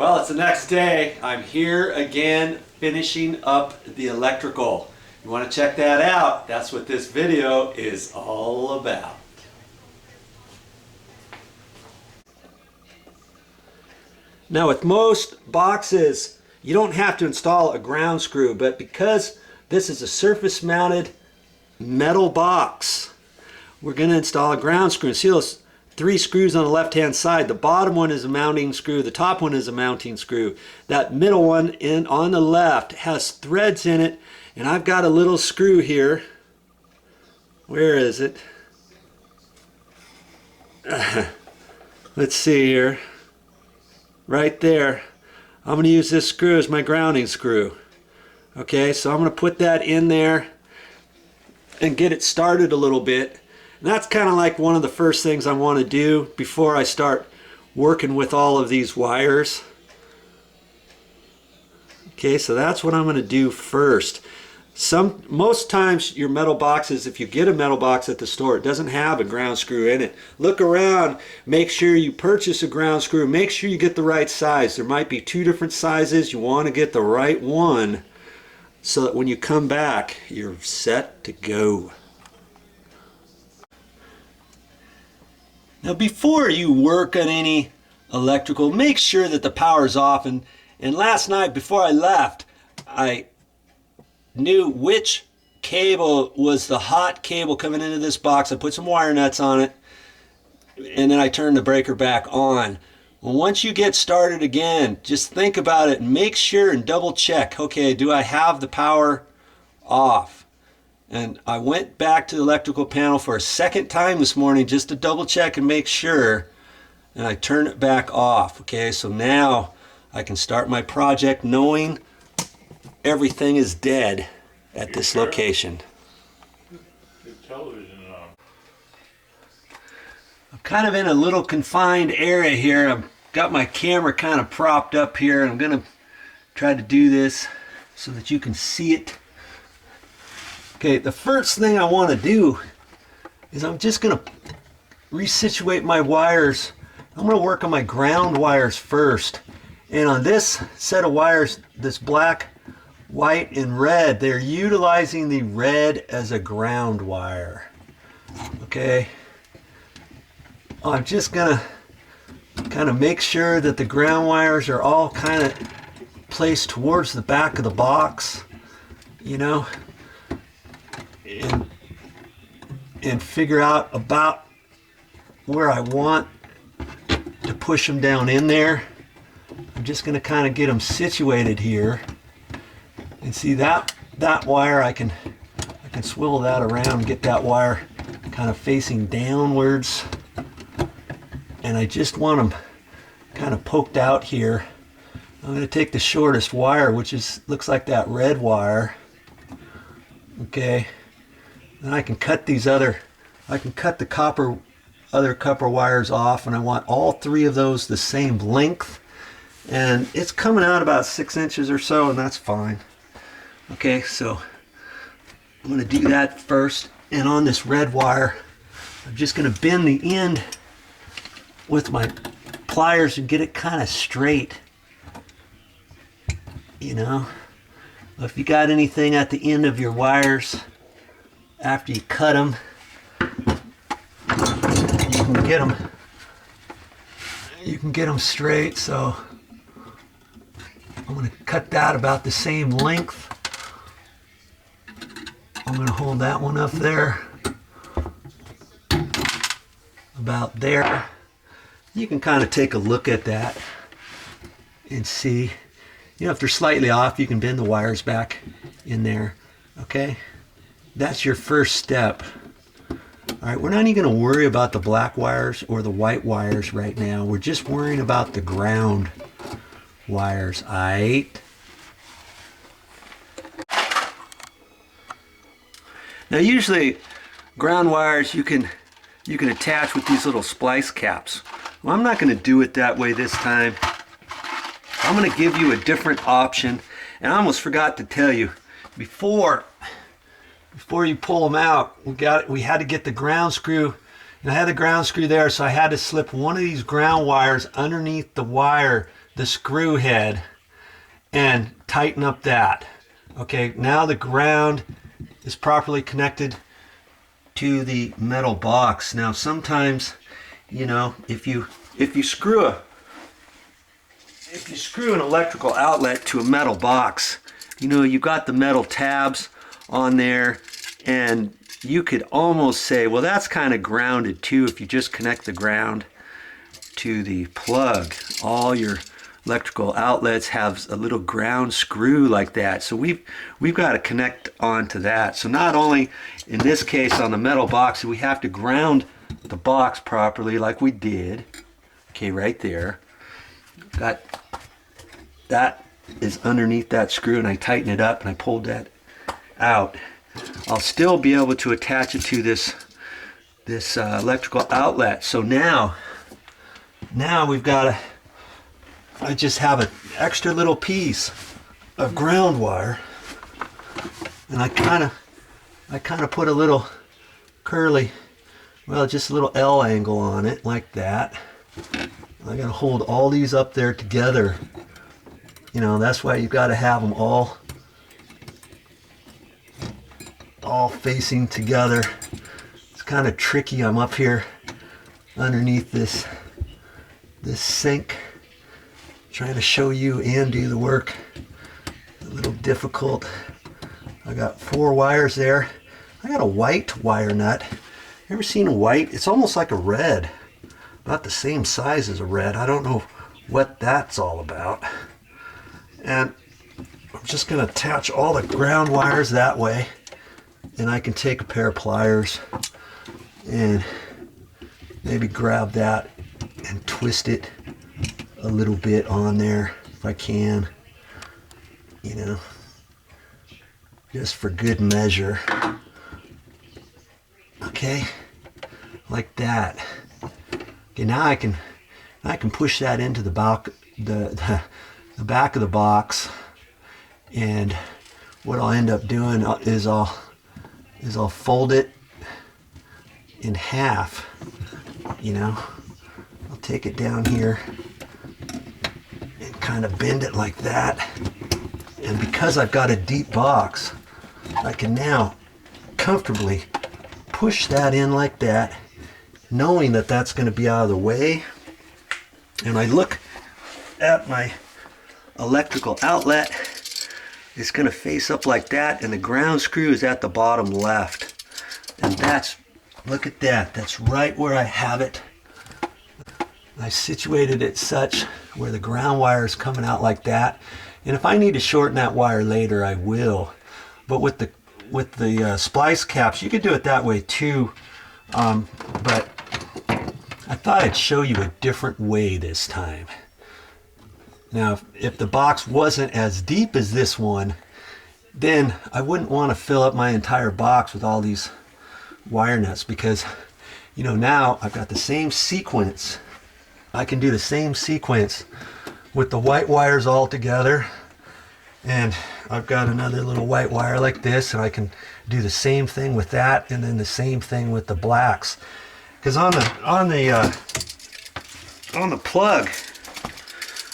Well, it's the next day. I'm here again finishing up the electrical. You want to check that out? That's what this video is all about. Now with most boxes, you don't have to install a ground screw, but because this is a surface mounted metal box, we're going to install a ground screw. See those 3 screws on the left hand side? The bottom one is a mounting screw, the top one is a mounting screw. That middle one on the left has threads in it, and I've got a little screw here. Where is it? Let's see here. Right there. I'm going to use this screw as my grounding screw. Okay, so I'm going to put that in there and get it started a little bit. And that's kind of like one of the first things I want to do before I start working with all of these wires. Okay, so that's what I'm going to do first. Most times your metal boxes, if you get a metal box at the store, it doesn't have a ground screw in it. Look around, make sure you purchase a ground screw, make sure you get the right size. There might be 2 different sizes. You want to get the right one so that when you come back, you're set to go. Now before you work on any electrical, make sure that the power is off. And last night before I left, I knew which cable was the hot cable coming into this box. I put some wire nuts on it, and then I turned the breaker back on. Well, once you get started again, just think about it and make sure and double check. Okay, do I have the power off? And I went back to the electrical panel for a second time this morning just to double check and make sure, and I turned it back off. Okay, so now I can start my project knowing everything is dead at this location. I'm kind of in a little confined area here. I've got my camera kind of propped up here. I'm going to try to do this so that you can see it. Okay, the first thing I want to do is I'm just going to resituate my wires. I'm going to work on my ground wires first. And on this set of wires, this black, white, and red, they're utilizing the red as a ground wire. Okay, I'm just gonna kind of make sure that the ground wires are all kind of placed towards the back of the box, you know, and figure out about where I want to push them down in there. I'm just gonna kind of get them situated here. And see that wire, I can swivel that around and get that wire kind of facing downwards. And I just want them kind of poked out here. I'm going to take the shortest wire, which looks like that red wire. Okay. Then I can cut the other copper wires off, and I want all 3 of those the same length. And it's coming out about 6 inches or so, and that's fine. Okay, so I'm going to do that first, and on this red wire I'm just going to bend the end with my pliers and get it kind of straight. You know, if you got anything at the end of your wires after you cut them, you can get them straight. So I'm going to cut that about the same length. I'm going to hold that one up there, about there. You can kind of take a look at that and see, you know, if they're slightly off, you can bend the wires back in there. Okay, that's your first step. All right, we're not even going to worry about the black wires or the white wires right now. We're just worrying about the ground wires. All right. Now usually ground wires you can attach with these little splice caps. Well, I'm not going to do it that way this time. I'm going to give you a different option. And I almost forgot to tell you, before you pull them out, we had to get the ground screw. And I had the ground screw there, so I had to slip one of these ground wires underneath the the screw head and tighten up that. Okay, now the ground is properly connected to the metal box. Now sometimes, you know, if you screw an electrical outlet to a metal box, you know, you got the metal tabs on there, and you could almost say, well, that's kind of grounded too if you just connect the ground to the plug. All your electrical outlets have a little ground screw like that, so we've got to connect onto that. So not only in this case on the metal box, we have to ground the box properly like we did. Okay, right there. Got that is underneath that screw, and I tighten it up and I pulled that out. I'll still be able to attach it to this electrical outlet. So now we've got I just have an extra little piece of ground wire, and I kind of put a little curly, well, just a little L angle on it like that. I gotta hold all these up there together. You know, that's why you've got to have them all facing together. It's kind of tricky. I'm up here underneath this sink trying to show you and do the work. A little difficult. I got 4 wires there. I got a white wire nut. Ever seen a white? It's almost like a red, about the same size as a red. I don't know what that's all about. And I'm just going to attach all the ground wires that way, and I can take a pair of pliers and maybe grab that and twist it a little bit on there if I can, you know, just for good measure. Okay, like that. Okay, now I can push that into the back, the back of the box, and what I'll end up doing is I'll fold it in half. You know, I'll take it down here and kind of bend it like that, and because I've got a deep box, I can now comfortably push that in like that, knowing that that's going to be out of the way. And I look at my electrical outlet, it's going to face up like that, and the ground screw is at the bottom left. And that's, look at that, that's right where I have it. I situated it such where the ground wire is coming out like that, and if I need to shorten that wire later, I will. But with the splice caps, you could do it that way too, but I thought I'd show you a different way this time. Now, if the box wasn't as deep as this one, then I wouldn't want to fill up my entire box with all these wire nuts, because, you know, now I've got the same sequence. I can do the same sequence with the white wires all together, and I've got another little white wire like this, and I can do the same thing with that, and then the same thing with the blacks. Because on the plug,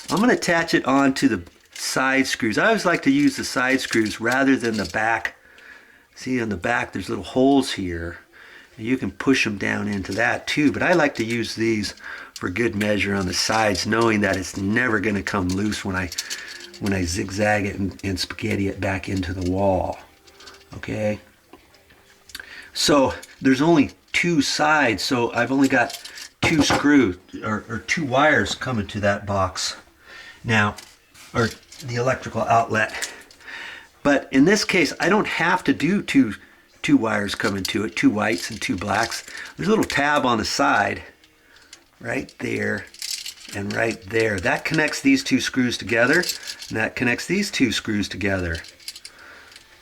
I'm going to attach it onto the side screws. I always like to use the side screws rather than the back. See, on the back there's little holes here. You can push them down into that too, but I like to use these for good measure on the sides, knowing that it's never going to come loose when I zigzag it and spaghetti it back into the wall. Okay? So there's only 2 sides, so I've only got 2 screws or 2 wires coming to that box now, or the electrical outlet. But in this case, I don't have to do two wires coming to it, 2 whites and 2 blacks. There's a little tab on the side right there and right there. That connects these 2 screws together, and that connects these 2 screws together.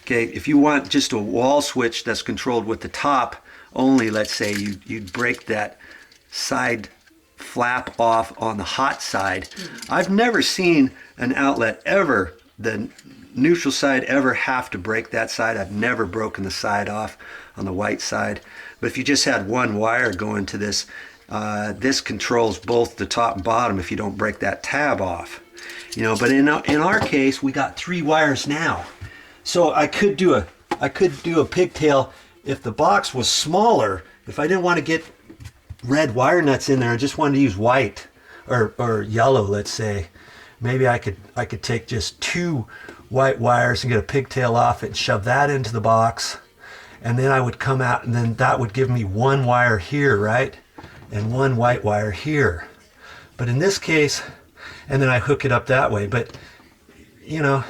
Okay, if you want just a wall switch that's controlled with the top only, let's say you'd break that side flap off on the hot side. I've never seen an outlet ever, the neutral side, ever have to break that side. I've never broken the side off on the white side. But if you just had 1 wire going to this, this controls both the top and bottom if you don't break that tab off. You know, but in our case, we got 3 wires now. So I could do a pigtail if the box was smaller. If I didn't want to get red wire nuts in there, I just wanted to use white or yellow, let's say. Maybe I could take just 2 white wires and get a pigtail off it and shove that into the box. And then I would come out, and then that would give me 1 wire here, right? And 1 white wire here. But in this case, and then I hook it up that way. But, you know,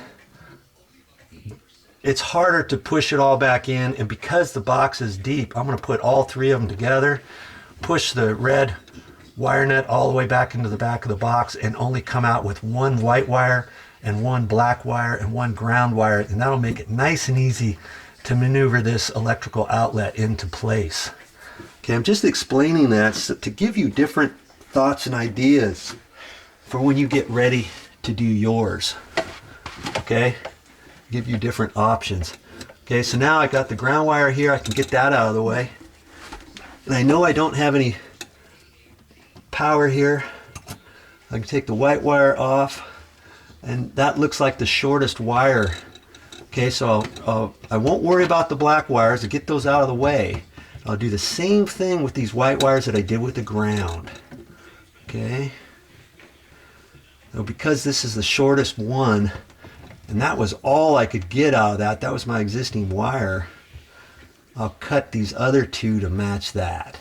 it's harder to push it all back in. And because the box is deep, I'm going to put all 3 of them together, push the red wire nut all the way back into the back of the box, and only come out with 1 white wire and 1 black wire and 1 ground wire. And that'll make it nice and easy to maneuver this electrical outlet into place. Okay, I'm just explaining that to give you different thoughts and ideas for when you get ready to do yours. Okay, give you different options. Okay, so now I got the ground wire here. I can get that out of the way. And I know I don't have any power here. I can take the white wire off, and that looks like the shortest wire. Okay, so I won't worry about the black wires. I'll get those out of the way. I'll do the same thing with these white wires that I did with the ground. Okay. So because this is the shortest one, and that was all I could get out of that, that was my existing wire, I'll cut these other 2 to match that.